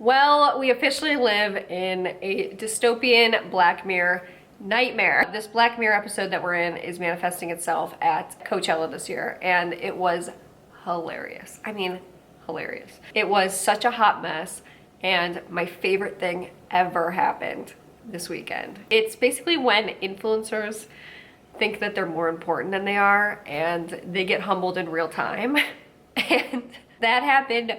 Well, we officially live in a dystopian Black Mirror nightmare. This Black Mirror episode that we're in is manifesting itself at Coachella this year, and it was hilarious. I mean, hilarious. It was such a hot mess, and my favorite thing ever happened this weekend. It's basically when influencers think that they're more important than they are, and they get humbled in real time. And that happened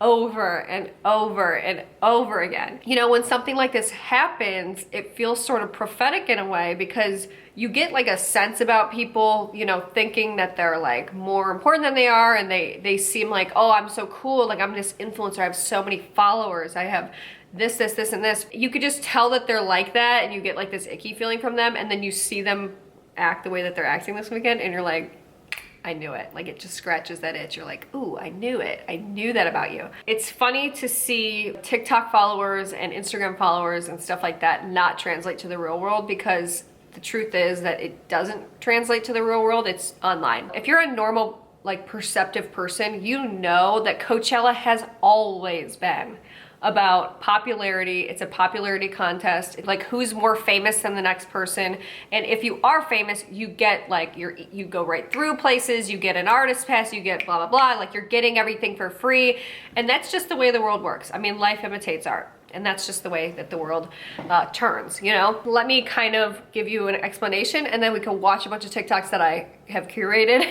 over and over and over again. You know, when something like this happens, it feels sort of prophetic in a way, because you get like a sense about people, you know, thinking that they're like more important than they are, and they seem like, oh, I'm so cool, like I'm this influencer, I have so many followers, I have this, and this. You could just tell that they're like that, and you get like this icky feeling from them, and then you see them act the way that they're acting this weekend, and you're like, I knew it. Like, it just scratches that itch. You're like, ooh, I knew it. I knew that about you. It's funny to see TikTok followers and Instagram followers and stuff like that not translate to the real world, because the truth is that it doesn't translate to the real world. It's online. If you're a normal, like, perceptive person, you know that Coachella has always been about popularity. It's a popularity contest. Like, who's more famous than the next person. And if you are famous, you get like, you go right through places, you get an artist pass, you get blah, blah, blah. Like, you're getting everything for free. And that's just the way the world works. I mean, life imitates art. And that's just the way that the world turns, you know? Let me kind of give you an explanation, and then we can watch a bunch of TikToks that I have curated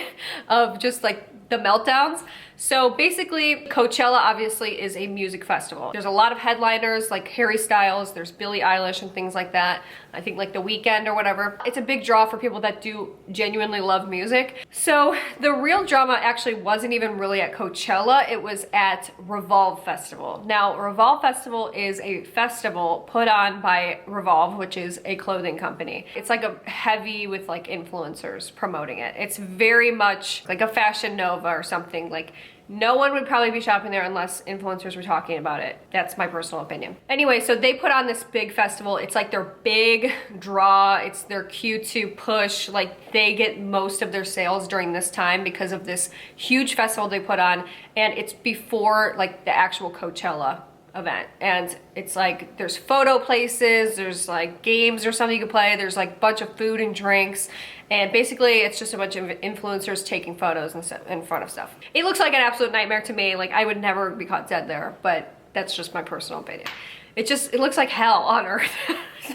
of just like the meltdowns. So basically, Coachella obviously is a music festival. There's a lot of headliners like Harry Styles, there's Billie Eilish and things like that. I think like The Weeknd or whatever. It's a big draw for people that do genuinely love music. So the real drama actually wasn't even really at Coachella, it was at Revolve Festival. Now, Revolve Festival is a festival put on by Revolve, which is a clothing company. It's like a heavy with like influencers promoting it. It's very much like a Fashion Nova or something. Like, no one would probably be shopping there unless influencers were talking about it. That's my personal opinion. Anyway, so they put on this big festival. It's like their big draw. It's their Q2 push. Like, they get most of their sales during this time because of this huge festival they put on. And it's before like the actual Coachella event. And it's like, there's photo places, there's like games or something you can play, there's like a bunch of food and drinks, and basically it's just a bunch of influencers taking photos and stuff in front of stuff. It looks like an absolute nightmare to me. Like, I would never be caught dead there, but that's just my personal opinion. It looks like hell on earth.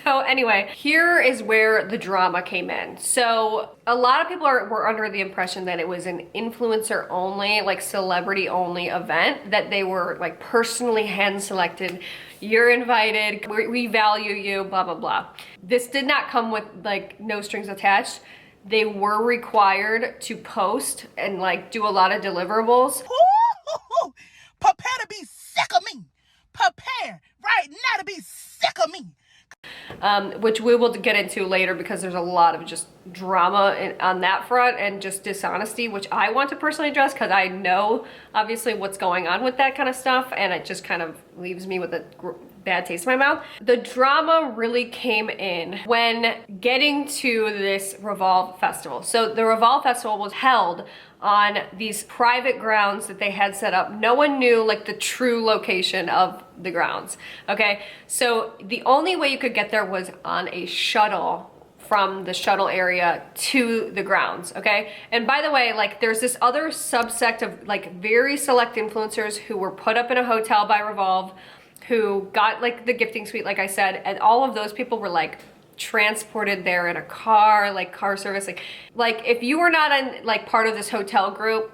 So anyway, here is where the drama came in. So a lot of people were under the impression that it was an influencer only, like celebrity only event, that they were like personally hand selected. You're invited, we value you, blah, blah, blah. This did not come with like no strings attached. They were required to post and like do a lot of deliverables. Ooh, prepare to be sick of me. Prepare right now to be sick of me. Which we will get into later, because there's a lot of just drama on that front and just dishonesty, which I want to personally address, because I know obviously what's going on with that kind of stuff, and it just kind of leaves me with a bad taste in my mouth. The drama really came in when getting to this Revolve Festival. So the Revolve Festival was held on these private grounds that they had set up. No one knew like the true location of the grounds, okay? So the only way you could get there was on a shuttle from the shuttle area to the grounds, okay? And by the way, like, there's this other subsect of like very select influencers who were put up in a hotel by Revolve, who got like the gifting suite, like I said, and all of those people were like transported there in a car, like car service. Like if you were not in like part of this hotel group,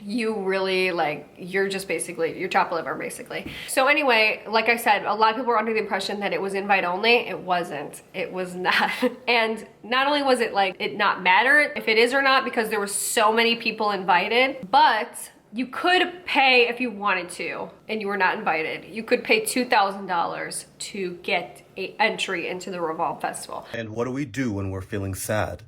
you really like, you're just basically, you're chopped liver basically. So anyway, like I said, a lot of people were under the impression that it was invite only. It wasn't. It was not. And not only was it like, it not matter if it is or not, because there were so many people invited, but you could pay if you wanted to, and you were not invited. You could pay $2,000 to get an entry into the Revolve Festival. And what do we do when we're feeling sad?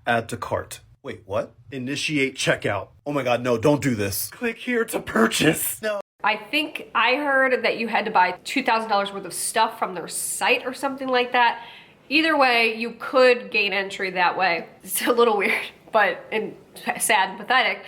Add to cart. Wait, what? Initiate checkout. Oh my God, no, don't do this. Click here to purchase. No. I think I heard that you had to buy $2,000 worth of stuff from their site or something like that. Either way, you could gain entry that way. It's a little weird, but and sad and pathetic.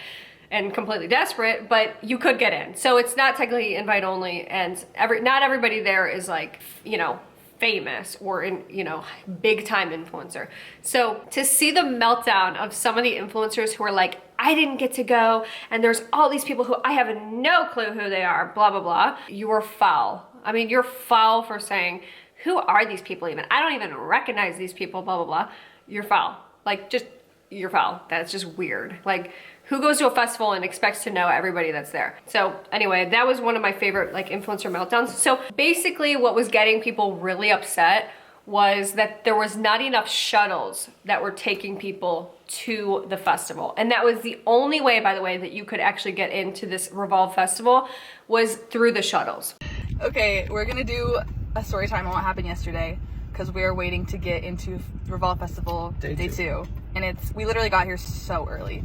and completely desperate, but you could get in. So it's not technically invite only, and not everybody there is like, you know, famous or in, you know, big time influencer. So to see the meltdown of some of the influencers who are like, I didn't get to go, and there's all these people who I have no clue who they are, blah, blah, blah. You are foul. I mean, you're foul for saying, who are these people even? I don't even recognize these people, blah, blah, blah. You're foul. Like, just, you're foul. That's just weird. Like, who goes to a festival and expects to know everybody that's there? So anyway, that was one of my favorite like influencer meltdowns. So basically what was getting people really upset was that there was not enough shuttles that were taking people to the festival. And that was the only way, by the way, that you could actually get into this Revolve festival was through the shuttles. Okay, we're gonna do a story time on what happened yesterday because we're waiting to get into Revolve Festival day two. And we literally got here so early.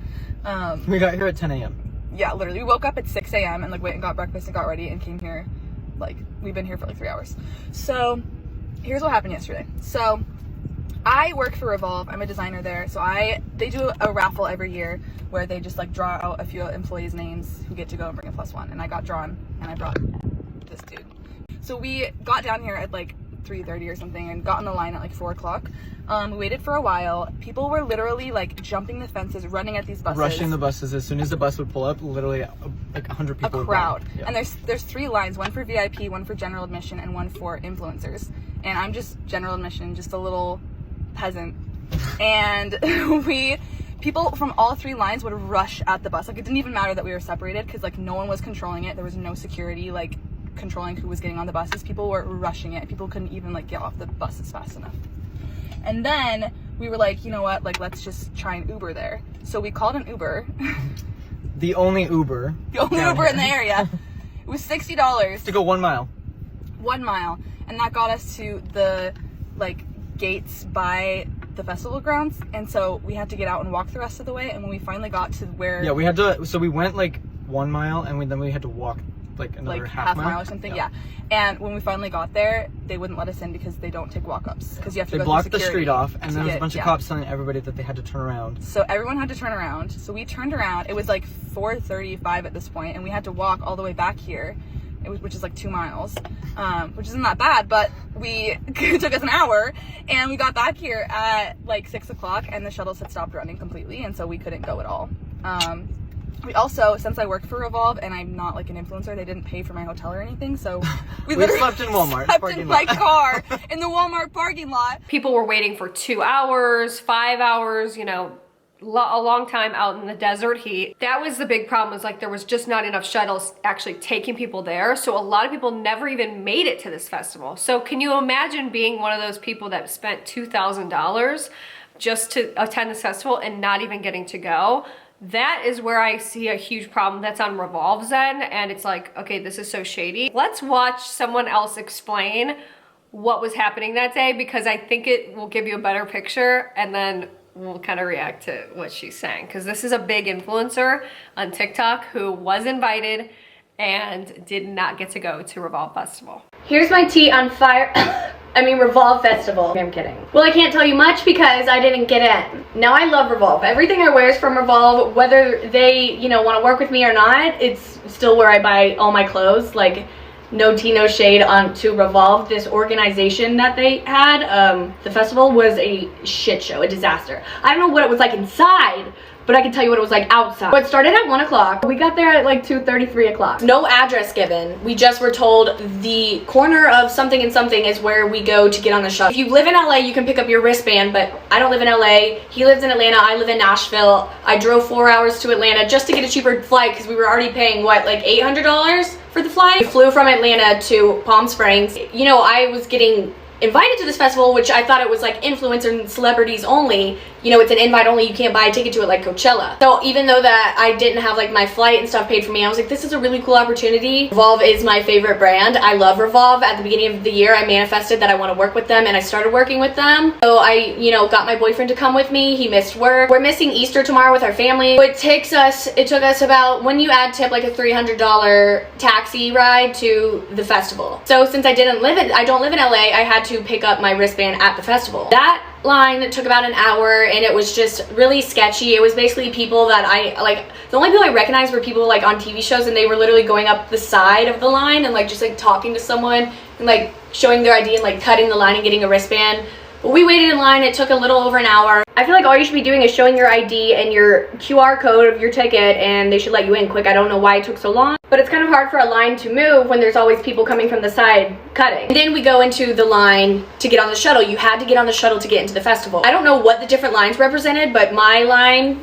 We got here at 10 a.m. Yeah, literally. We woke up at 6 a.m. and like went and got breakfast and got ready and came here. Like, we've been here for like 3 hours. So here's what happened yesterday. So I work for Revolve. I'm a designer there. So they do a raffle every year where they just like draw out a few employees' names who get to go and bring a +1. And I got drawn and I brought this dude. So we got down here at like 3:30 or something and got on the line at like 4 o'clock. We waited for a while. People were literally like jumping the fences, running at these buses. Rushing the buses. As soon as the bus would pull up, literally like 100 people. A crowd. Yeah. And there's 3 lines, one for VIP, one for general admission, and one for influencers. And I'm just general admission, just a little peasant. And people from all 3 lines would rush at the bus. Like, it didn't even matter that we were separated because like no one was controlling it. There was no security like controlling who was getting on the buses. People were rushing it. People couldn't even like get off the buses fast enough. And then we were like, you know what, like let's just try an Uber there. So we called an Uber. The only Uber. The only Uber in the area. It was $60 to go 1 mile. 1 mile, and that got us to the like gates by the festival grounds. And so we had to get out and walk the rest of the way. And when we finally got to where we had to. So we went like 1 mile, and then we had to walk like another like half mile or something. Yeah. And when we finally got there, they wouldn't let us in because they don't take walk-ups because you have to. They go blocked through the street off, and there was a bunch of yeah. cops telling everybody that they had to turn around. So everyone had to turn around. So we turned around. It was like 4:35 at this point, and we had to walk all the way back here, which is like 2 miles, which isn't that bad. But it took us an hour, and we got back here at like 6 o'clock, and the shuttles had stopped running completely, and so we couldn't go at all. We also, since I work for Revolve and I'm not like an influencer, they didn't pay for my hotel or anything, so we literally slept in Walmart slept in my car in the Walmart parking lot. People were waiting for 2 hours, 5 hours, you know, a long time out in the desert heat. That was the big problem, was like there was just not enough shuttles actually taking people there. So a lot of people never even made it to this festival. So can you imagine being one of those people that spent $2,000 just to attend this festival and not even getting to go? That is where I see a huge problem that's on Revolve's end, and it's like, okay, this is so shady. Let's watch someone else explain what was happening that day, because I think it will give you a better picture, and then we'll kind of react to what she's saying, because this is a big influencer on TikTok who was invited and did not get to go to Revolve Festival. Here's my tea on Fyre. Revolve Festival. I'm kidding. Well, I can't tell you much because I didn't get in. Now, I love Revolve. Everything I wear is from Revolve. Whether they, want to work with me or not, it's still where I buy all my clothes. Like, no tea, no shade to Revolve. This organization that they had, the festival, was a shit show, a disaster. I don't know what it was like inside, but I can tell you what it was like outside. So it started at 1 o'clock. We got there at like 2:30, 3 o'clock. No address given. We just were told the corner of something and something is where we go to get on the shuttle. If you live in LA, you can pick up your wristband, but I don't live in LA. He lives in Atlanta, I live in Nashville. I drove 4 hours to Atlanta just to get a cheaper flight because we were already paying, what, like $800 for the flight? We flew from Atlanta to Palm Springs. I was getting invited to this festival, which I thought it was like influencer and celebrities only. It's an invite only, you can't buy a ticket to it like Coachella. So even though that I didn't have like my flight and stuff paid for me, I was like, this is a really cool opportunity. Revolve is my favorite brand. I love Revolve. At the beginning of the year, I manifested that I want to work with them, and I started working with them. So I, got my boyfriend to come with me. He missed work. We're missing Easter tomorrow with our family. It took us about, when you add tip, like a $300 taxi ride to the festival. So since I don't live in LA, I had to pick up my wristband at the festival. That line took about an hour, and it was just really sketchy. It was basically people that the only people I recognized were people like on TV shows, and they were literally going up the side of the line and like just like talking to someone and like showing their ID and like cutting the line and getting a wristband. But we waited in line. It took a little over an hour. I feel like all you should be doing is showing your ID and your QR code of your ticket, and they should let you in quick. I don't know why it took so long, but it's kind of hard for a line to move when there's always people coming from the side cutting. And then we go into the line to get on the shuttle. You had to get on the shuttle to get into the festival. I don't know what the different lines represented, but my line,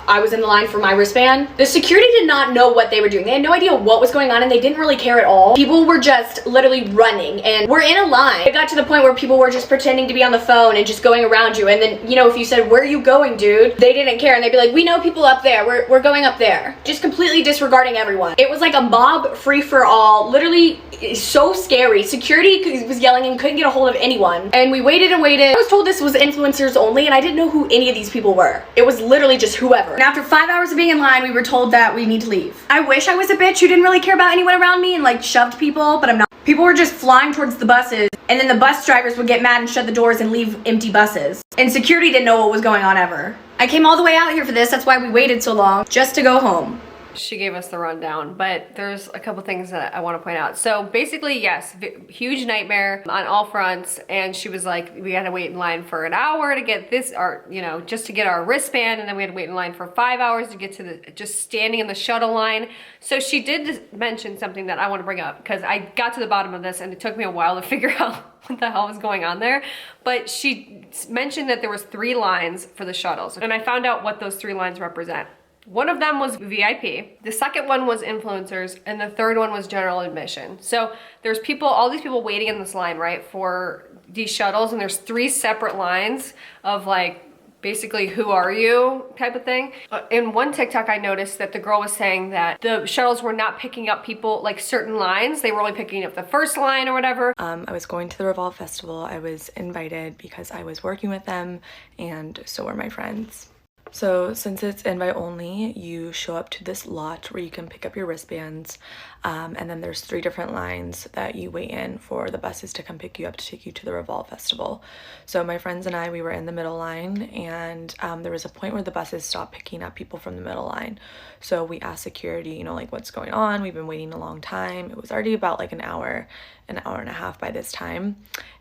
I was in the line for my wristband. The security did not know what they were doing. They had no idea what was going on, and they didn't really care at all. People were just literally running, and we're in a line. It got to the point where people were just pretending to be on the phone and just going around you. And then, you know, if you said, "Where are you going, dude?" they didn't care, and they'd be like, "We know people up there. We're going up there." Just completely disregarding everyone. It was like a mob free-for-all. Literally so scary. Security was yelling and couldn't get a hold of anyone. And we waited and waited. I was told this was influencers only, and I didn't know who any of these people were. It was literally just whoever. And after 5 hours of being in line, we were told that we need to leave. I wish I was a bitch who didn't really care about anyone around me and like shoved people, but I'm not. People were just flying towards the buses, and then the bus drivers would get mad and shut the doors and leave empty buses. And security didn't know what was going on ever. I came all the way out here for this. That's why we waited so long, just to go home. She gave us the rundown, but there's a couple things that I want to point out. So basically, yes, huge nightmare on all fronts. And she was like, we had to wait in line for an hour to get this, or, you know, just to get our wristband. And then we had to wait in line for 5 hours to get to the, just standing in the shuttle line. So she did mention something that I want to bring up, because I got to the bottom of this and it took me a while to figure out what the hell was going on there. But she mentioned that there was 3 lines for the shuttles. And I found out what those 3 lines represent. One of them was VIP, the second one was influencers, and the third one was general admission. So there's people, all these people waiting in this line, right, for these shuttles, and there's 3 separate lines of like, basically, who are you type of thing. In one TikTok, I noticed that the girl was saying that the shuttles were not picking up people, like certain lines. They were only picking up the first line or whatever. I was going to the Revolve festival. I was invited because I was working with them, and so were my friends. So since it's invite only, you show up to this lot where you can pick up your wristbands, and then there's 3 different lines that you wait in for the buses to come pick you up to take you to the Revolve festival. So my friends and I, we were in the middle line, and there was a point where the buses stopped picking up people from the middle line. So we asked security, you know, like, what's going on? We've been waiting a long time. It was already about like an hour and a half by this time.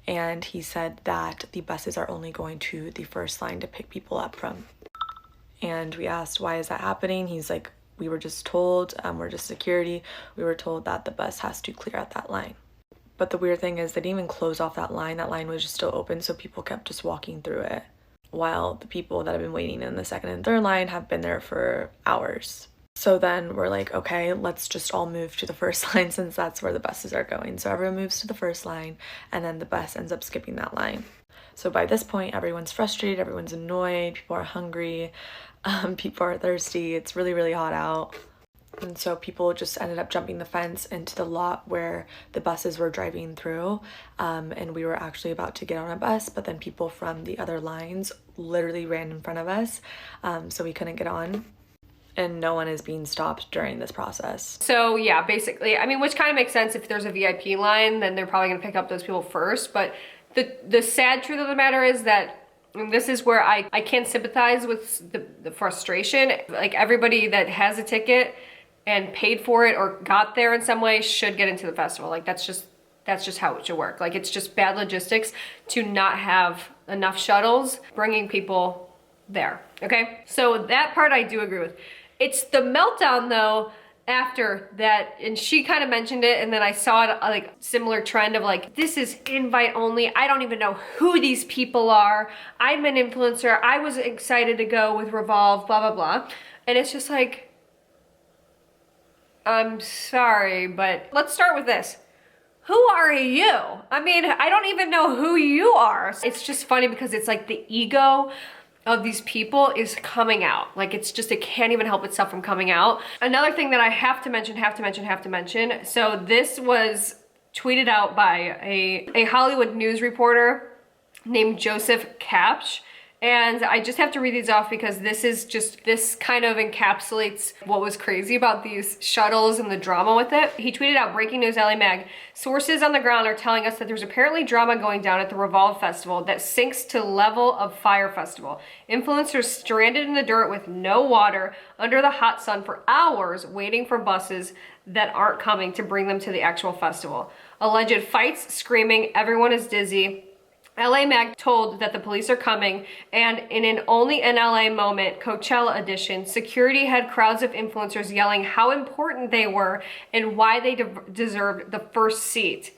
And he said that the buses are only going to the first line to pick people up from. And we asked, why is that happening? He's like, we were just told, we're just security. We were told that the bus has to clear out that line. But the weird thing is they didn't even close off that line. That line was just still open, so people kept just walking through it. While the people that have been waiting in the second and third line have been there for hours. So then we're like, okay, let's just all move to the first line since that's where the buses are going. So everyone moves to the first line, and then the bus ends up skipping that line. So by this point, everyone's frustrated, everyone's annoyed, people are hungry, people are thirsty, it's really, really hot out. And so people just ended up jumping the fence into the lot where the buses were driving through, and we were actually about to get on a bus, but then people from the other lines literally ran in front of us, so we couldn't get on. And no one is being stopped during this process. So yeah, basically, I mean, which kind of makes sense. If there's a VIP line, then they're probably gonna pick up those people first, but the sad truth of the matter is that, and this is where I can't sympathize with the frustration. Like, everybody that has a ticket and paid for it or got there in some way should get into the festival. Like, that's just how it should work. Like, it's just bad logistics to not have enough shuttles bringing people there, okay? So that part I do agree with. It's the meltdown though, after that, and she kind of mentioned it, and then I saw it like similar trend of like, this is invite only. I don't even know who these people are. I'm an influencer. I was excited to go with Revolve, blah, blah, blah. And it's just like, I'm sorry, but let's start with this. Who are you? I mean, I don't even know who you are. It's just funny because it's like the ego of these people is coming out. Like, it's just, it can't even help itself from coming out. Another thing that I have to mention. So this was tweeted out by a Hollywood news reporter named Joseph Kapsch. And I just have to read these off because this kind of encapsulates what was crazy about these shuttles and the drama with it. He tweeted out, breaking news, LA Mag. Sources on the ground are telling us that there's apparently drama going down at the Revolve Festival that sinks to level of Fyre Festival. Influencers stranded in the dirt with no water under the hot sun for hours waiting for buses that aren't coming to bring them to the actual festival. Alleged fights, screaming, everyone is dizzy. LA Mag told that the police are coming, and in an only in LA moment, Coachella edition, security had crowds of influencers yelling how important they were and why they deserved the first seat.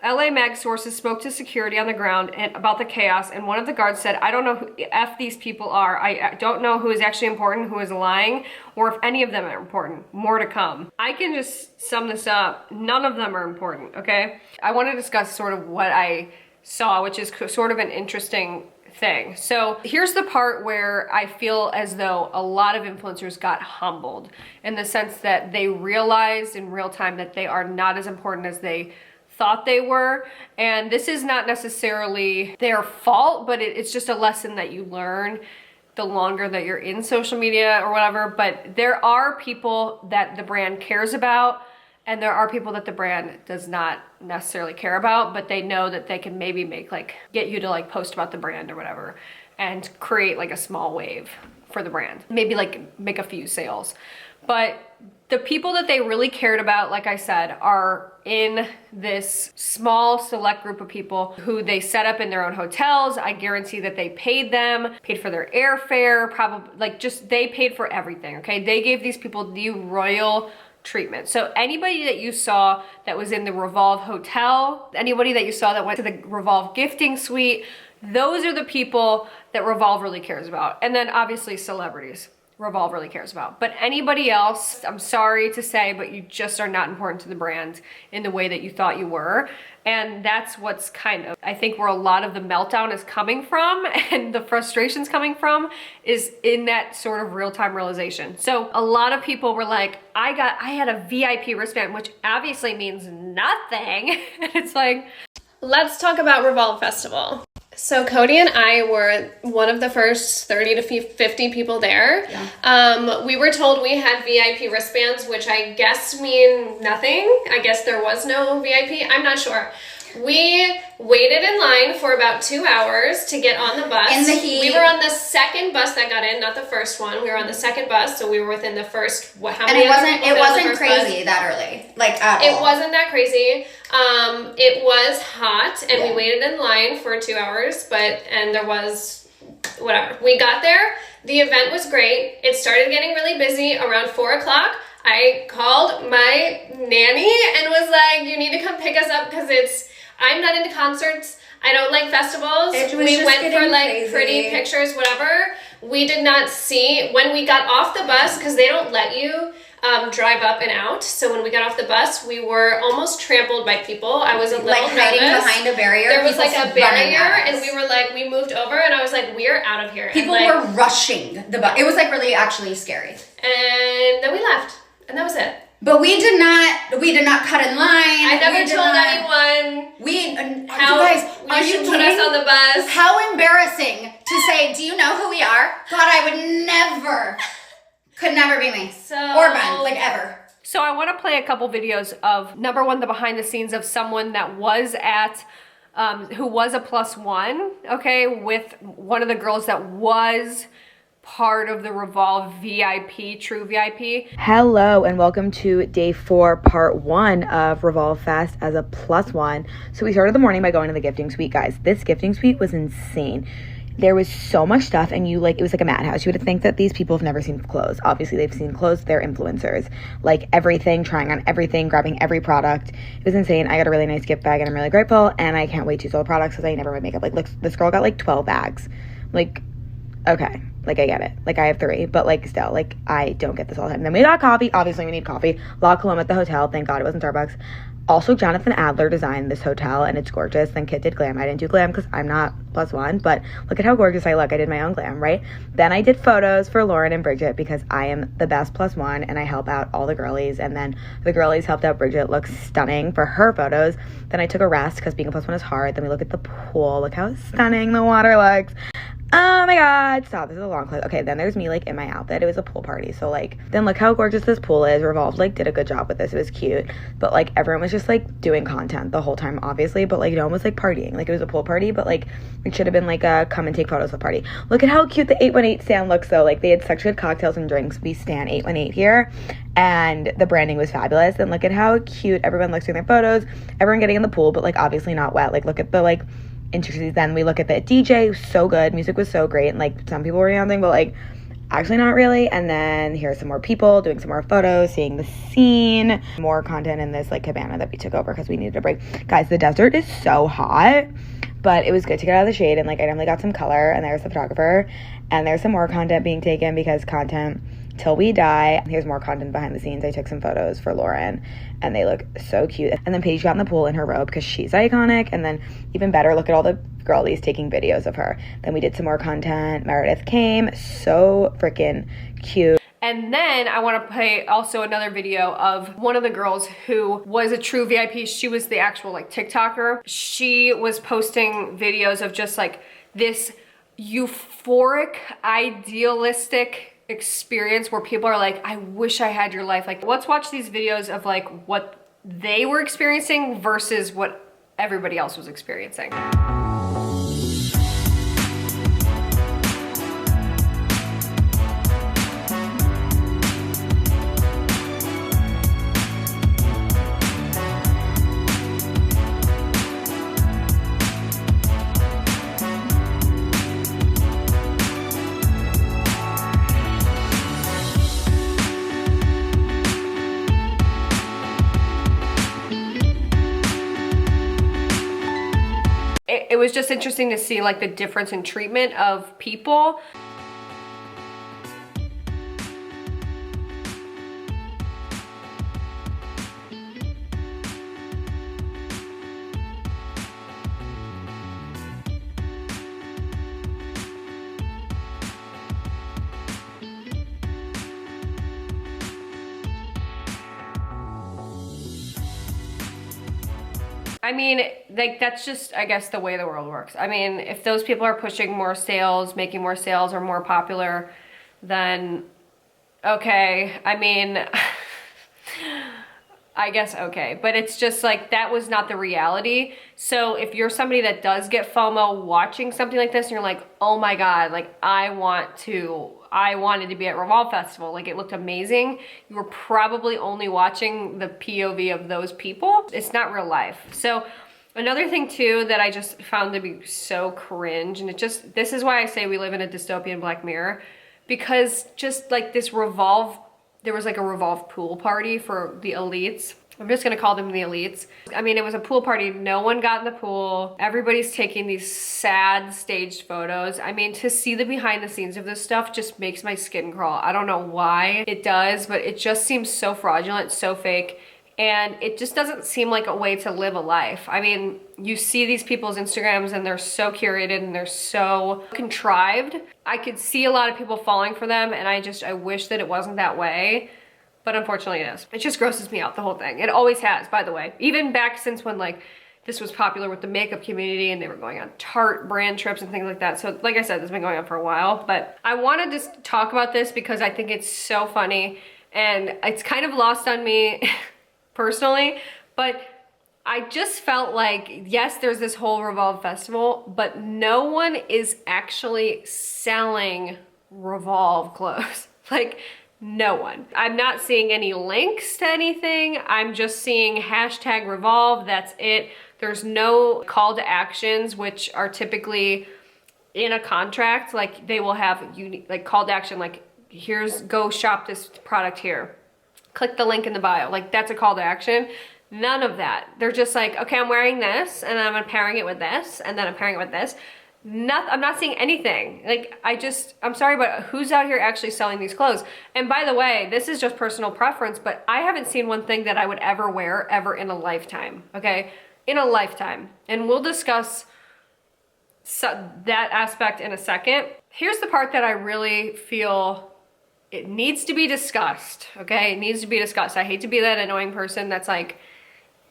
LA Mag sources spoke to security on the ground about the chaos, and one of the guards said, I don't know who F these people are. I don't know who is actually important, who is lying, or if any of them are important. More to come. I can just sum this up. None of them are important, okay? I want to discuss sort of what I saw, which is sort of an interesting thing. So here's the part where I feel as though a lot of influencers got humbled in the sense that they realized in real time that they are not as important as they thought they were. And this is not necessarily their fault, but it's just a lesson that you learn the longer that you're in social media or whatever. But there are people that the brand cares about, and there are people that the brand does not necessarily care about, but they know that they can maybe get you to post about the brand or whatever and create a small wave for the brand. Maybe make a few sales. But the people that they really cared about, like I said, are in this small select group of people who they set up in their own hotels. I guarantee that they paid them, paid for their airfare, probably they paid for everything, okay? They gave these people the royal treatment. So anybody that you saw that was in the Revolve hotel, anybody that you saw that went to the Revolve gifting suite, those are the people that Revolve really cares about. And then obviously celebrities, Revolve really cares about. But anybody else, I'm sorry to say, but you just are not important to the brand in the way that you thought you were. And that's what's I think where a lot of the meltdown is coming from and the frustration's coming from is in that sort of real-time realization. So a lot of people were like, I had a VIP wristband, which obviously means nothing. And it's let's talk about Revolve Festival. So Cody and I were one of the first 30 to 50 people there. Yeah. We were told we had VIP wristbands, which I guess mean nothing. I guess there was no VIP. I'm not sure. We waited in line for about 2 hours to get on the bus. In the heat. We were on the second bus that got in, not the first one. We were on the second bus, so we were within the first. How many? And it wasn't crazy that early, at all. It wasn't that crazy. It was hot, and we waited in line for 2 hours, and there was whatever. We got there. The event was great. It started getting really busy around 4 o'clock. I called my nanny and was like, "You need to come pick us up because I'm not into concerts. I don't like festivals." We went for crazy. Pretty pictures, whatever. We did not see when we got off the bus because they don't let you drive up and out. So when we got off the bus, we were almost trampled by people. I was a little hiding nervous. behind a barrier. There was a barrier, and we were we moved over, and I was like, "We're out of here." People were rushing the bus. It was really actually scary. And then we left, and that was it. But we did not cut in line. I never told anyone. You guys, are you put us on the bus? How embarrassing to say, "Do you know who we are?" God, I would never. Could never be me. Or Ben, ever. So I want to play a couple videos of, number one, the behind the scenes of someone that was at, who was a +1, okay, with one of the girls that was part of the Revolve VIP, true VIP. Hello and welcome to day 4, part 1 of Revolve Fest as a +1. So we started the morning by going to the gifting suite, guys. This gifting suite was insane. There was so much stuff, and it was like a madhouse. You would think that these people have never seen clothes. Obviously, they've seen clothes. They're influencers. Everything, trying on everything, grabbing every product. It was insane. I got a really nice gift bag, and I'm really grateful, and I can't wait to use all the products because I never wear makeup. Look, this girl got 12 bags. Okay. I get it. I have 3, but still, I don't get this all the time. And then we got coffee. Obviously, we need coffee. La Colombe at the hotel. Thank God it wasn't Starbucks. Also, Jonathan Adler designed this hotel, and it's gorgeous. Then Kit did glam. I didn't do glam because I'm not +1, but look at how gorgeous I look. I did my own glam, right? Then I did photos for Lauren and Bridget because I am the best +1, and I help out all the girlies. And then the girlies helped out Bridget look stunning for her photos. Then I took a rest because being a +1 is hard. Then we look at the pool. Look how stunning the water looks. oh my god, stop, this is a long clip. Okay, then there's me like in my outfit. It was a pool party, so like, then look how gorgeous this pool is. Revolve like did a good job with this. It was cute, but like everyone was just like doing content the whole time, obviously, but like no one was like partying. Like it was a pool party, but like it should have been like a come and take photos of party. Look at how cute the 818 stand looks though. Like they had such good cocktails and drinks. We stan 818 here, and the branding was fabulous. And look at how cute everyone looks in their photos, everyone getting in the pool, but like obviously not wet. Like look at the like intricacies. Then we look at the DJ, so good, music was so great, and like some people were dancing, but like actually not really. And then here's some more people doing some more photos, seeing the scene, more content in this like cabana that we took over because we needed a break. Guys, the desert is so hot, but it was good to get out of the shade, and like I definitely got some color. And there's the photographer, and there's some more content being taken because content till we die. Here's more content behind the scenes. I took some photos for Lauren and they look so cute. And then Paige got in the pool in her robe because she's iconic. And then even better, look at all the girlies taking videos of her. Then we did some more content. Meredith came, so freaking cute. And then I want to play also another video of one of the girls who was a true VIP. She was the actual like TikToker. She was posting videos of just like this euphoric, idealistic experience where people are like, I wish I had your life. Like, let's watch these videos of like what they were experiencing versus what everybody else was experiencing. It was just interesting to see like the difference in treatment of people. I mean, like, that's just, I guess, the way the world works. I mean, if those people are pushing more sales, making more sales, or more popular, then okay. I mean, I guess okay. But it's just like, that was not the reality. So if you're somebody that does get FOMO watching something like this, and you're like, oh my God, like, I wanted to be at Revolve Festival. Like, it looked amazing. You were probably only watching the POV of those people. It's not real life. So another thing too that I just found to be so cringe, and this is why I say we live in a dystopian Black Mirror, because just like this Revolve, there was like a Revolve pool party for the elites. I'm just gonna call them the elites. I mean, it was a pool party. No one got in the pool. Everybody's taking these sad staged photos. I mean, to see the behind the scenes of this stuff just makes my skin crawl. I don't know why it does, but it just seems so fraudulent, so fake. And it just doesn't seem like a way to live a life. I mean, you see these people's Instagrams and they're so curated and they're so contrived. I could see a lot of people falling for them, and I wish that it wasn't that way. But unfortunately it is. It just grosses me out, the whole thing. It always has, by the way. Even back since when like this was popular with the makeup community and they were going on Tarte brand trips and things like that. So like I said, this has been going on for a while, but I wanted to talk about this because I think it's so funny and it's kind of lost on me personally, but I just felt like, yes, there's this whole Revolve festival, but no one is actually selling Revolve clothes. Like, no one. I'm not seeing any links to anything. I'm just seeing hashtag Revolve, that's it. There's no call to actions, which are typically in a contract. Like, they will have like call to action, like, here's, go shop this product here. Click the link in the bio. Like, that's a call to action. None of that. They're just like, okay, I'm wearing this, and I'm pairing it with this, and then I'm pairing it with this. I'm not seeing anything. Like, I'm sorry, but who's out here actually selling these clothes? And by the way, this is just personal preference, but I haven't seen one thing that I would ever wear ever in a lifetime, okay? In a lifetime. And we'll discuss that aspect in a second. Here's the part that I really feel it needs to be discussed, okay? It needs to be discussed. I hate to be that annoying person that's like,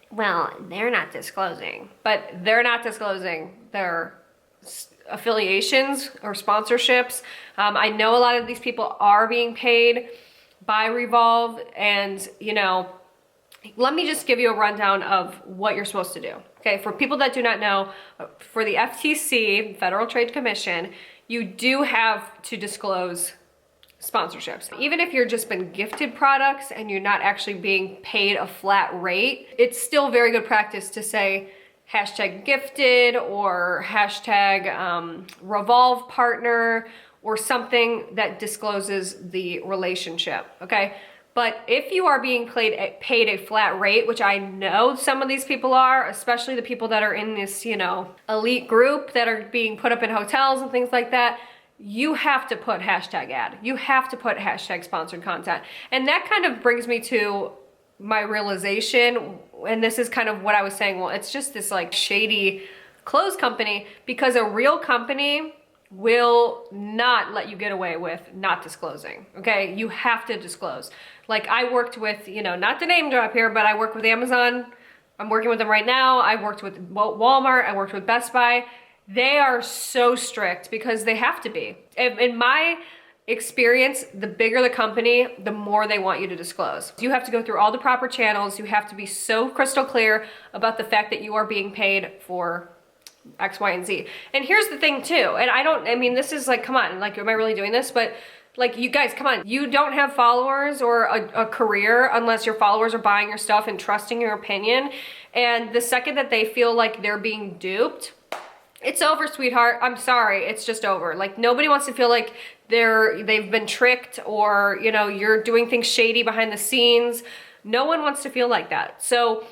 well, they're not disclosing. But they're not disclosing their affiliations or sponsorships. I know a lot of these people are being paid by Revolve, and you know, let me just give you a rundown of what you're supposed to do. Okay, for people that do not know, for the FTC, Federal Trade Commission, you do have to disclose sponsorships. Even if you're just been gifted products and you're not actually being paid a flat rate, it's still very good practice to say hashtag gifted or hashtag Revolve partner or something that discloses the relationship, okay? But if you are being paid a flat rate, which I know some of these people are, especially the people that are in this, you know, elite group that are being put up in hotels and things like that, you have to put hashtag ad. You have to put hashtag sponsored content. And that kind of brings me to my realization, and this is kind of what I was saying, well, it's just this like shady clothes company, because a real company will not let you get away with not disclosing, okay? You have to disclose. Like I worked with, you know, not to name drop here, but I work with Amazon. I'm working with them right now. I worked with Walmart. I worked with Best Buy. They are so strict because they have to be. In my experience, the bigger the company, the more they want you to disclose. You have to go through all the proper channels. You have to be so crystal clear about the fact that you are being paid for X, Y, and Z. And here's the thing too, and I mean, this is like, come on, like, am I really doing this? But like, you guys, come on. You don't have followers or a career unless your followers are buying your stuff and trusting your opinion. And the second that they feel like they're being duped, it's over, sweetheart. I'm sorry, it's just over. Like, nobody wants to feel like they've been tricked or, you know, you're doing things shady behind the scenes. No one wants to feel like that. So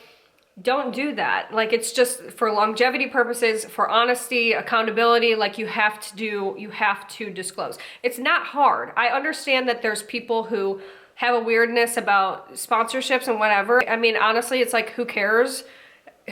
don't do that. Like, it's just for longevity purposes, for honesty, accountability, like you have to disclose. It's not hard. I understand that there's people who have a weirdness about sponsorships and whatever. I mean, honestly, it's like, who cares?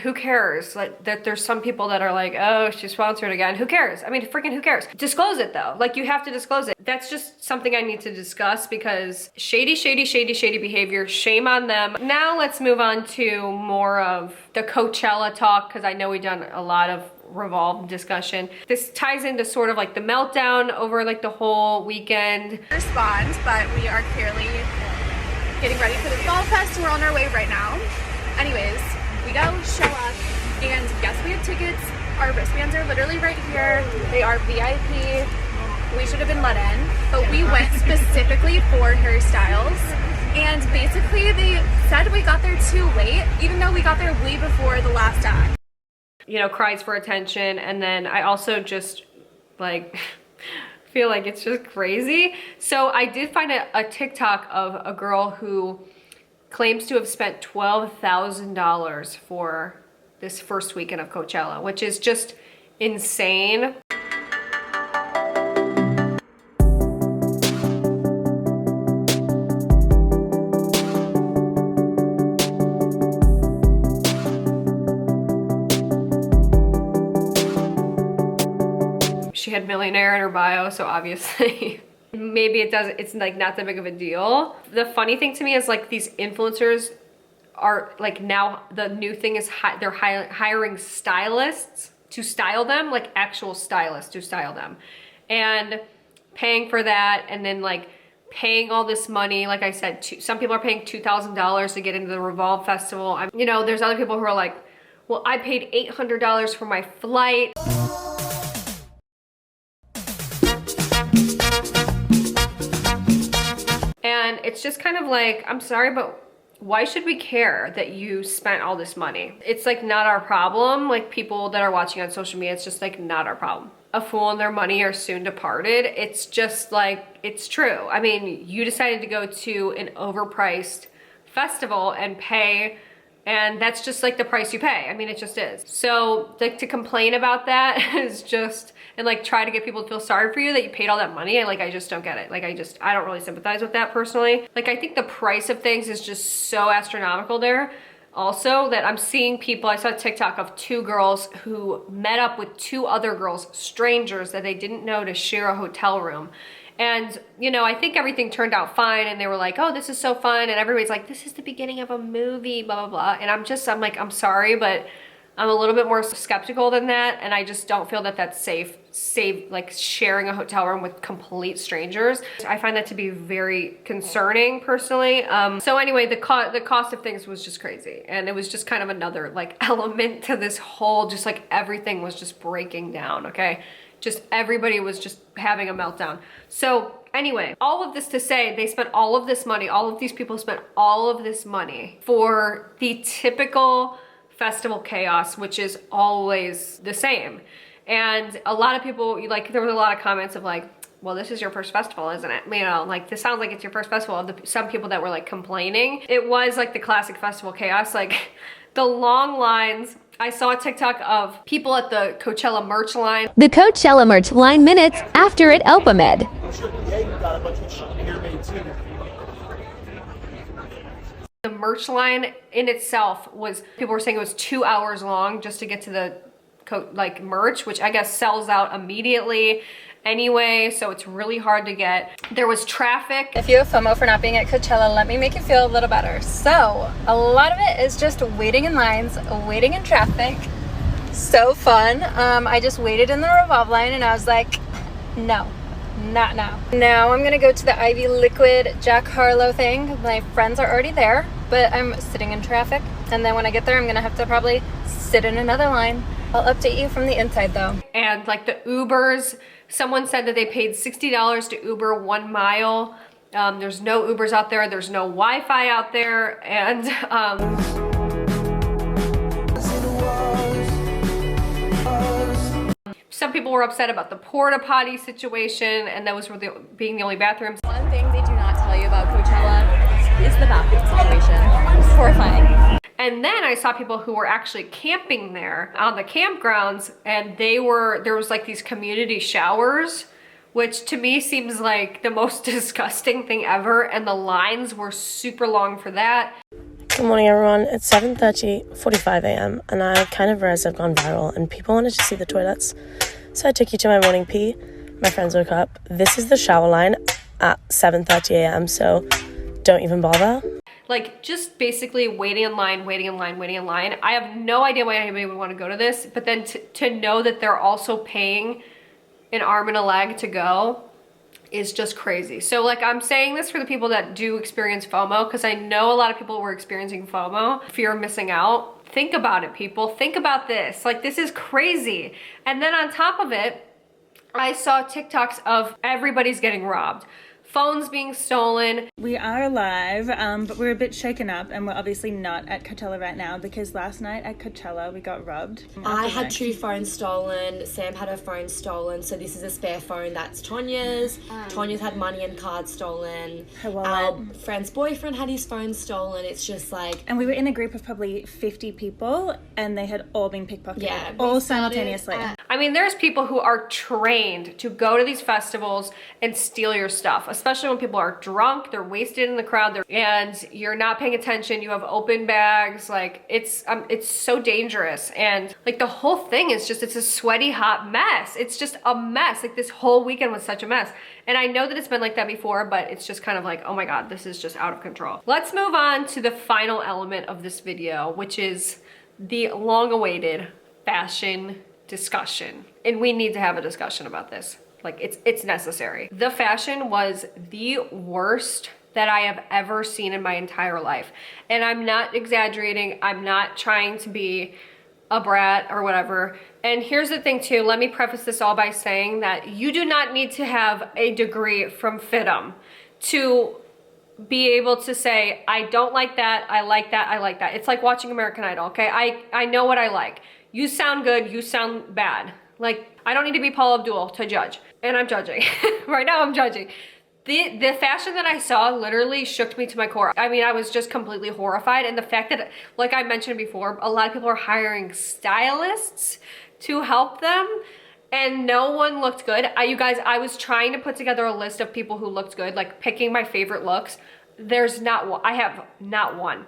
Who cares? Like, that there's some people that are like, oh, she's sponsored again. Who cares? I mean, freaking who cares? Disclose it though. Like, you have to disclose it. That's just something I need to discuss, because shady behavior, shame on them. Now let's move on to more of the Coachella talk, because I know we've done a lot of Revolve discussion. This ties into sort of like the meltdown over like the whole weekend. Respond, but we are clearly getting ready for the Fall Fest. We're on our way right now. Anyways, we go, show up, and yes, we have tickets. Our wristbands are literally right here. They are VIP. We should have been let in, but we went specifically for hairstyles, and basically they said we got there too late, even though we got there way before the last act. You know, cries for attention, and then I also just like feel like it's just crazy. So I did find a TikTok of a girl who claims to have spent $12,000 for this first weekend of Coachella, which is just insane. She had millionaire in her bio, so obviously maybe it's like not that big of a deal. The funny thing to me is like these influencers are like, now the new thing is they're hiring stylists to style them, like actual stylists to style them, and paying for that, and then like paying all this money. Like I said, some people are paying $2,000 to get into the Revolve festival. You know, there's other people who are like, well, I paid $800 for my flight. And it's just kind of like, I'm sorry, but why should we care that you spent all this money? It's like not our problem. Like, people that are watching on social media, it's just like not our problem. A fool and their money are soon departed. It's just like, it's true. I mean, you decided to go to an overpriced festival and pay, and that's just like the price you pay. I mean, it just is. So like, to complain about that is just, and like try to get people to feel sorry for you that you paid all that money. I just don't get it. Like, I don't really sympathize with that personally. Like, I think the price of things is just so astronomical there. Also, that I'm seeing people, I saw a TikTok of 2 girls who met up with 2 other girls, strangers that they didn't know, to share a hotel room. And, you know, I think everything turned out fine, and they were like, oh, this is so fun, and everybody's like, this is the beginning of a movie, blah, blah, blah. And I'm like, I'm sorry, but I'm a little bit more skeptical than that, and I just don't feel that that's safe, like sharing a hotel room with complete strangers. I find that to be very concerning personally. So anyway, the cost of things was just crazy, and it was just kind of another like element to this whole, just like everything was just breaking down, okay? Just everybody was just having a meltdown. So anyway, all of this to say, they spent all of this money, all of these people spent all of this money for the typical festival chaos, which is always the same. And a lot of people, like, there was a lot of comments of like, well, this is your first festival, isn't it? You know, like, this sounds like it's your first festival. Some people that were like complaining. It was like the classic festival chaos, like the long lines. I saw a TikTok of people at the Coachella merch line. The Coachella merch line minutes after it opened. The merch line in itself was, people were saying it was 2 hours long just to get to the like merch, which I guess sells out immediately anyway, so it's really hard to get. There was traffic. If you have FOMO for not being at Coachella, let me make you feel a little better. So a lot of it is just waiting in lines, waiting in traffic. So fun. I just waited in the Revolve line and I was like, no, not now. Now I'm gonna go to the Ivy Liquid Jack Harlow thing. My friends are already there, but I'm sitting in traffic. And then when I get there, I'm gonna have to probably sit in another line. I'll update you from the inside though. And like the Ubers, someone said that they paid $60 to Uber 1 mile. There's no Ubers out there. There's no Wi-Fi out there. And some people were upset about the porta potty situation, and those were being the only bathrooms. One thing they do not tell you about Coachella is the bathroom situation. It's horrifying. And then I saw people who were actually camping there on the campgrounds, and there was like these community showers, which to me seems like the most disgusting thing ever, and the lines were super long for that. Good morning, everyone. It's 7:45 a.m. and I kind of realized I've gone viral and people wanted to see the toilets. So I took you to my morning pee. My friends woke up. This is the shower line at 7:30 a.m. so don't even bother. Like, just basically waiting in line, waiting in line, waiting in line. I have no idea why anybody would want to go to this, but then to know that they're also paying an arm and a leg to go is just crazy. So like, I'm saying this for the people that do experience FOMO, because I know a lot of people were experiencing FOMO, fear of missing out. Think about it, people. Think about this. Like, this is crazy. And then on top of it, I saw TikToks of everybody's getting robbed. Phones being stolen. We are alive, but we're a bit shaken up, and we're obviously not at Coachella right now because last night at Coachella we got robbed. I had 2 phones stolen. Sam had her phone stolen. So this is a spare phone. That's Tonya's. Tonya's had money and cards stolen. Her wallet. Our friend's boyfriend had his phone stolen. It's just like... And we were in a group of probably 50 people, and they had all been pickpocketed. Yeah, all simultaneously. I mean, there's people who are trained to go to these festivals and steal your stuff, especially when people are drunk, they're wasted in the crowd, and you're not paying attention, you have open bags. Like, it's so dangerous. And like, the whole thing is just, it's a sweaty, hot mess. It's just a mess. Like, this whole weekend was such a mess. And I know that it's been like that before, but it's just kind of like, oh my God, this is just out of control. Let's move on to the final element of this video, which is the long-awaited fashion discussion. And we need to have a discussion about this. Like, it's necessary. The fashion was the worst that I have ever seen in my entire life. And I'm not exaggerating. I'm not trying to be a brat or whatever. And here's the thing too, let me preface this all by saying that you do not need to have a degree from FITM to be able to say, I don't like that, I like that, I like that. It's like watching American Idol, okay? I know what I like. You sound good, you sound bad. Like, I don't need to be Paula Abdul to judge. And I'm judging. Right now I'm judging. The fashion that I saw literally shook me to my core. I mean, I was just completely horrified. And the fact that, like I mentioned before, a lot of people are hiring stylists to help them, and no one looked good. You guys, I was trying to put together a list of people who looked good, like picking my favorite looks. There's not one. I have not one.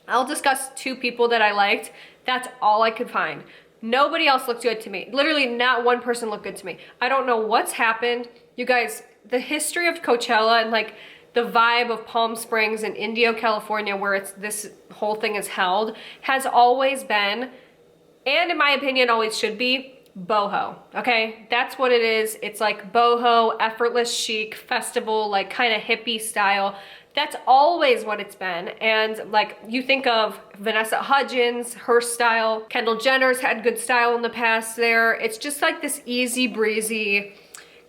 I'll discuss 2 people that I liked. That's all I could find. Nobody else looked good to me. Literally not one person looked good to me. I don't know what's happened. You guys, the history of Coachella and like the vibe of Palm Springs and Indio, California, where this whole thing is held, has always been and in my opinion always should be, boho, okay? That's what it is. It's like boho, effortless chic, festival, like kind of hippie style. That's always what it's been. And like you think of Vanessa Hudgens, her style, Kendall Jenner's had good style in the past there. It's just like this easy breezy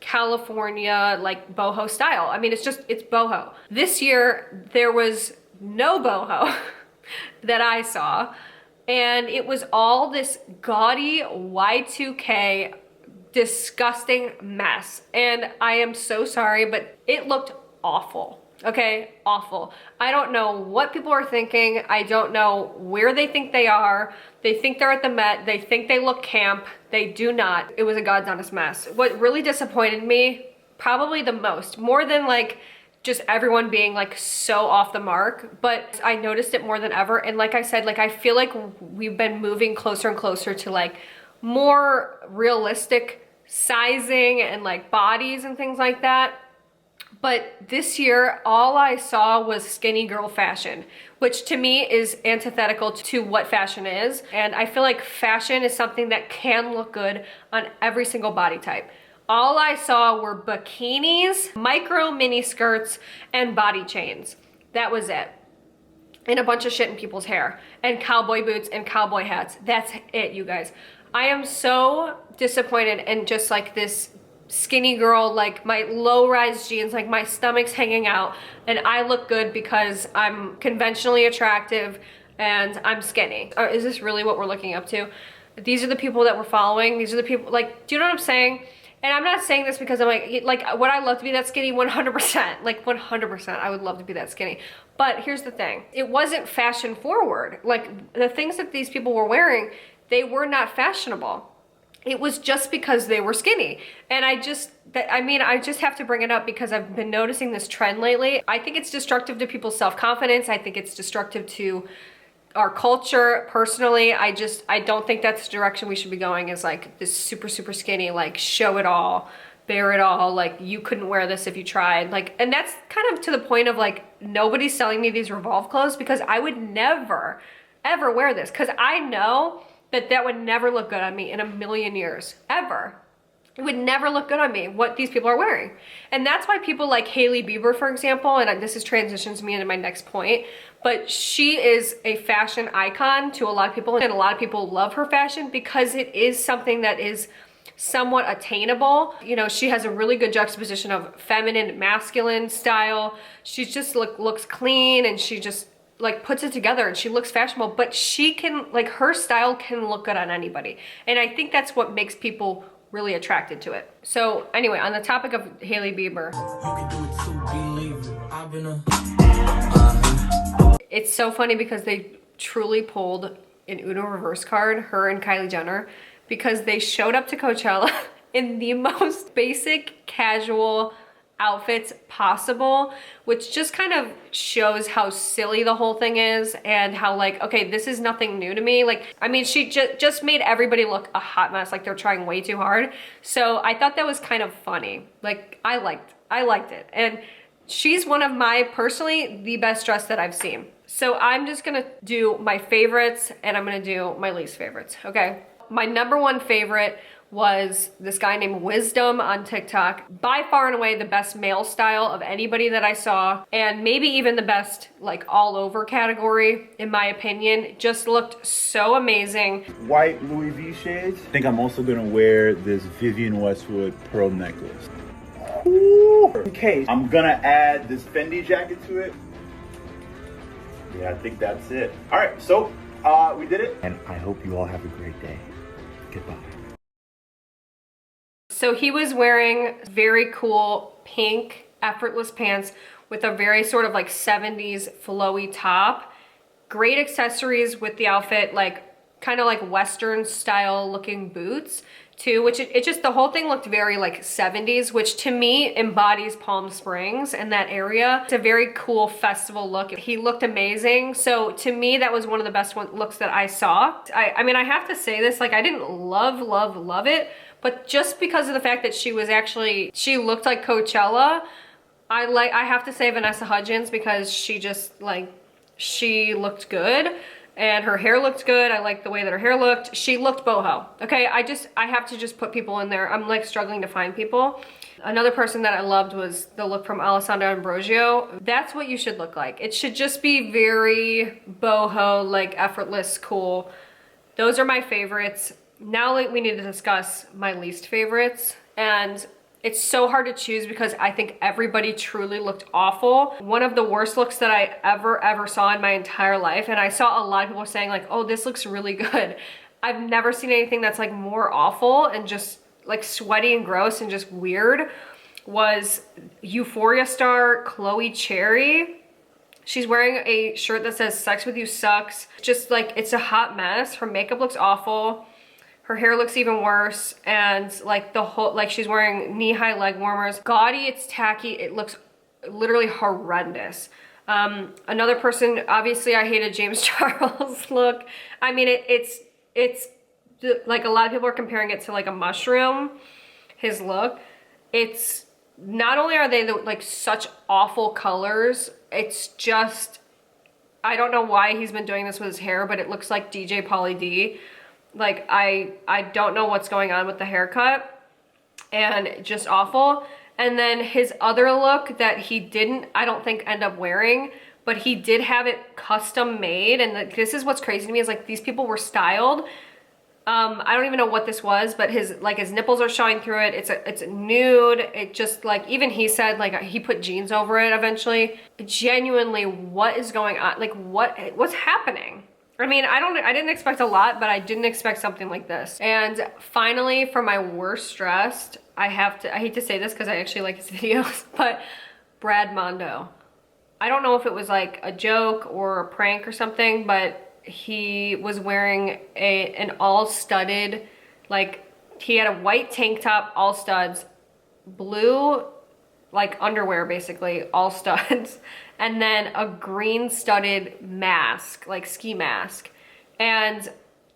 California like boho style. I mean, it's boho. This year there was no boho that I saw. And it was all this gaudy Y2K disgusting mess. And I am so sorry, but it looked awful. Okay, awful. I don't know what people are thinking. I don't know where they think they are. They think they're at the Met. They think they look camp. They do not. It was a God's honest mess. What really disappointed me, probably the most, more than like just everyone being like so off the mark, but I noticed it more than ever. And like I said, like I feel like we've been moving closer and closer to like more realistic sizing and like bodies and things like that. But this year, all I saw was skinny girl fashion, which to me is antithetical to what fashion is. And I feel like fashion is something that can look good on every single body type. All I saw were bikinis, micro mini skirts, and body chains. That was it. And a bunch of shit in people's hair. And cowboy boots and cowboy hats. That's it, you guys. I am so disappointed in just like this skinny girl, like my low-rise jeans, like my stomach's hanging out, and I look good because I'm conventionally attractive and I'm skinny. Or is this really what we're looking up to? These are the people that we're following. These are the people, like, do you know what I'm saying? And I'm not saying this because I'm like, would I love to be that skinny? 100%, like 100%, I would love to be that skinny. But here's the thing, it wasn't fashion forward. Like the things that these people were wearing, they were not fashionable. It was just because they were skinny. And I just have to bring it up because I've been noticing this trend lately. I think it's destructive to people's self-confidence. I think it's destructive to our culture. Personally, I don't think that's the direction we should be going, is like this super, super skinny, like show it all, bear it all, like you couldn't wear this if you tried. Like, and that's kind of to the point of like, nobody's selling me these Revolve clothes because I would never, ever wear this because I know that would never look good on me in a million years, ever. It would never look good on me, what these people are wearing. And that's why people like Hailey Bieber, for example, and this is transitions me into my next point, but she is a fashion icon to a lot of people, and a lot of people love her fashion because it is something that is somewhat attainable. You know, she has a really good juxtaposition of feminine, masculine style. She just looks clean, and she just like puts it together, and she looks fashionable, but she can, like, her style can look good on anybody. And I think that's what makes people really attracted to it. So anyway, on the topic of Hailey Bieber, it's so funny because they truly pulled an Uno reverse card, her and Kylie Jenner, because they showed up to Coachella in the most basic casual outfits possible, which just kind of shows how silly the whole thing is and how like, okay, this is nothing new to me. Like, I mean, she just made everybody look a hot mess, like they're trying way too hard. So I thought that was kind of funny. Like, I liked it. And she's one of my, personally, the best dressed that I've seen. So I'm just gonna do my favorites and I'm gonna do my least favorites, okay? My number one favorite was this guy named Wisdom on TikTok. By far and away the best male style of anybody that I saw, and maybe even the best like all over category in my opinion. Just looked so amazing. White Louis V shades. I think I'm also gonna wear this Vivienne Westwood pearl necklace. Ooh. Okay, I'm gonna add this Fendi jacket to it. Yeah, I think that's it. All right, so we did it. And I hope you all have a great day. Goodbye. So he was wearing very cool pink effortless pants with a very sort of like 70s flowy top. Great accessories with the outfit, like kind of like Western style looking boots too, which it just, the whole thing looked very like 70s, which to me embodies Palm Springs and that area. It's a very cool festival look. He looked amazing. So to me, that was one of the best looks that I saw. I mean, I have to say this, like I didn't love it, but just because of the fact that she looked like Coachella, I have to say Vanessa Hudgens, because she just like, she looked good. and her hair looked good. I liked the way that her hair looked. She looked boho. Okay, I have to just put people in there. I'm like struggling to find people. Another person that I loved was the look from Alessandra Ambrosio. That's what you should look like. It should just be very boho, like effortless, cool. Those are my favorites. Now we need to discuss my least favorites. And it's so hard to choose because I think everybody truly looked awful. One of the worst looks that I ever saw in my entire life, and I saw a lot of people saying like, oh, this looks really good. I've never seen anything that's like more awful and just like sweaty and gross and just weird, was Euphoria star Chloe Cherry. She's wearing a shirt that says "Sex with You sucks." Just like, it's a hot mess. Her makeup looks awful. Her hair looks even worse. And like the whole, like she's wearing knee-high leg warmers. Gaudy, it's tacky. It looks literally horrendous. Another person, obviously I hated James Charles' look. I mean, it's like a lot of people are comparing it to like a mushroom, his look. It's not only are they like such awful colors, it's just, I don't know why he's been doing this with his hair, but it looks like DJ Pauly D. Like I don't know what's going on with the haircut, and just awful. And then his other look that he didn't, I don't think, end up wearing, but he did have it custom made. And this is what's crazy to me, is like these people were styled. I don't even know what this was, but his nipples are showing through it. It's a nude. It just like, even he said like he put jeans over it eventually. Genuinely, what is going on? Like what's happening? I mean, I didn't expect a lot, but I didn't expect something like this. And finally, for my worst dressed, I hate to say this because I actually like his videos, but Brad Mondo. I don't know if it was like a joke or a prank or something, but he was wearing an all studded, like he had a white tank top, all studs, blue like underwear, basically all studs, and then a green studded mask, like ski mask. And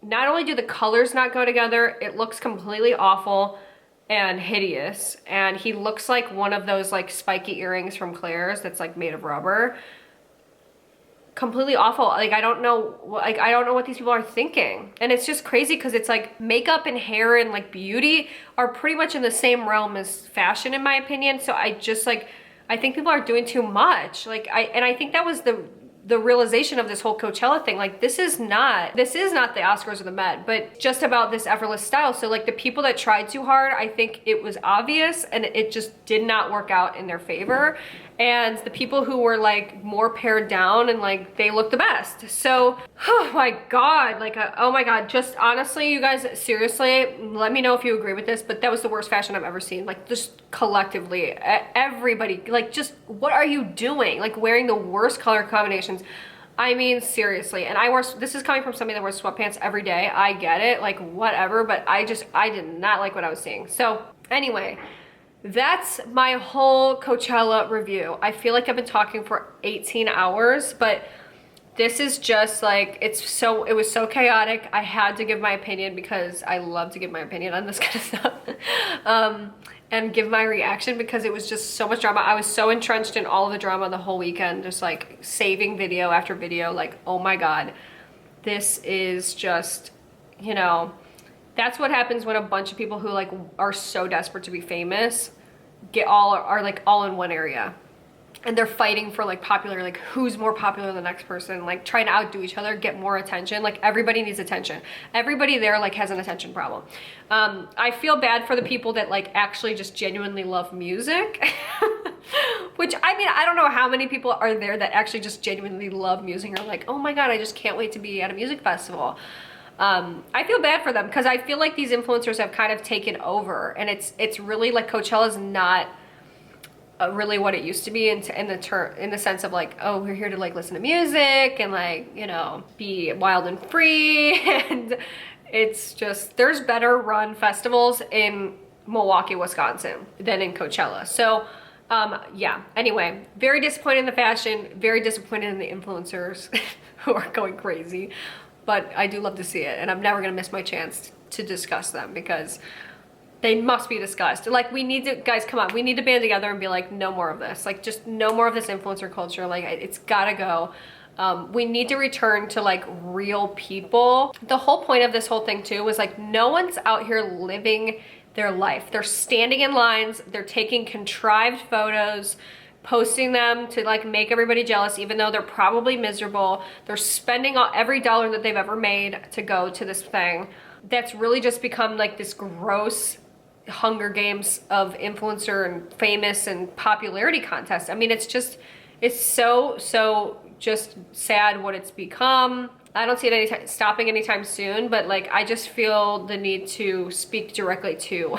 not only do the colors not go together, it looks completely awful and hideous. And he looks like one of those like spiky earrings from Claire's that's like made of rubber. Completely awful. Like I don't know what these people are thinking. And it's just crazy because it's like makeup and hair and like beauty are pretty much in the same realm as fashion, in my opinion. So I just like, I think people are doing too much. Like I think that was the realization of this whole Coachella thing. Like this is not the Oscars or the Met, but just about this effortless style. So like the people that tried too hard, I think it was obvious and it just did not work out in their favor. And the people who were like more pared down and like they looked the best. So, oh my God, like, oh my God, just honestly, you guys, seriously, let me know if you agree with this, but that was the worst fashion I've ever seen. Like just collectively, everybody, like just what are you doing? Like wearing the worst color combinations. I mean, seriously. And this is coming from somebody that wears sweatpants every day. I get it, like whatever, but I did not like what I was seeing. So anyway, that's my whole Coachella review. I feel like I've been talking for 18 hours, but this is just like, it was so chaotic. I had to give my opinion because I love to give my opinion on this kind of stuff. And give my reaction because it was just so much drama. I was so entrenched in all of the drama the whole weekend, just like saving video after video, like, oh my God, this is just, you know, that's what happens when a bunch of people who like are so desperate to be famous are like all in one area. And they're fighting for like popular, like who's more popular than the next person, like trying to outdo each other, get more attention. Like everybody needs attention. Everybody there like has an attention problem. I feel bad for the people that like actually just genuinely love music. Which, I mean, I don't know how many people are there that actually just genuinely love music or like, oh my God, I just can't wait to be at a music festival. I feel bad for them because I feel like these influencers have kind of taken over, and it's really like Coachella's not really what it used to be in the sense of like, oh, we're here to like listen to music and like, you know, be wild and free. And it's just, there's better run festivals in Milwaukee, Wisconsin than in Coachella. So yeah, anyway, very disappointed in the fashion, very disappointed in the influencers who are going crazy, but I do love to see it, and I'm never gonna miss my chance to discuss them because they must be discussed. Like, we need to, guys, come on, we need to band together and be like, no more of this. Like, just no more of this influencer culture. Like, it's gotta go. We need to return to like real people. The whole point of this whole thing too was like no one's out here living their life. They're standing in lines, they're taking contrived photos, posting them to like make everybody jealous, even though they're probably miserable. They're spending every dollar that they've ever made to go to this thing. That's really just become like this gross Hunger Games of influencer and famous and popularity contest. I mean, it's so just sad what it's become. I don't see it stopping anytime soon, but like I just feel the need to speak directly to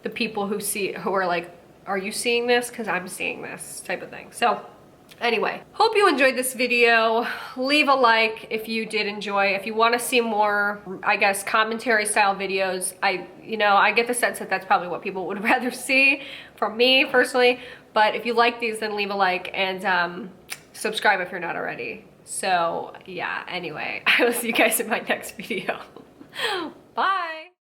the people who are like, are you seeing this? Because I'm seeing this type of thing. So anyway, hope you enjoyed this video. Leave a like if you did enjoy. If you want to see more, I guess, commentary style videos, I get the sense that that's probably what people would rather see from me personally. But if you like these, then leave a like and subscribe if you're not already. So yeah, anyway, I will see you guys in my next video. Bye.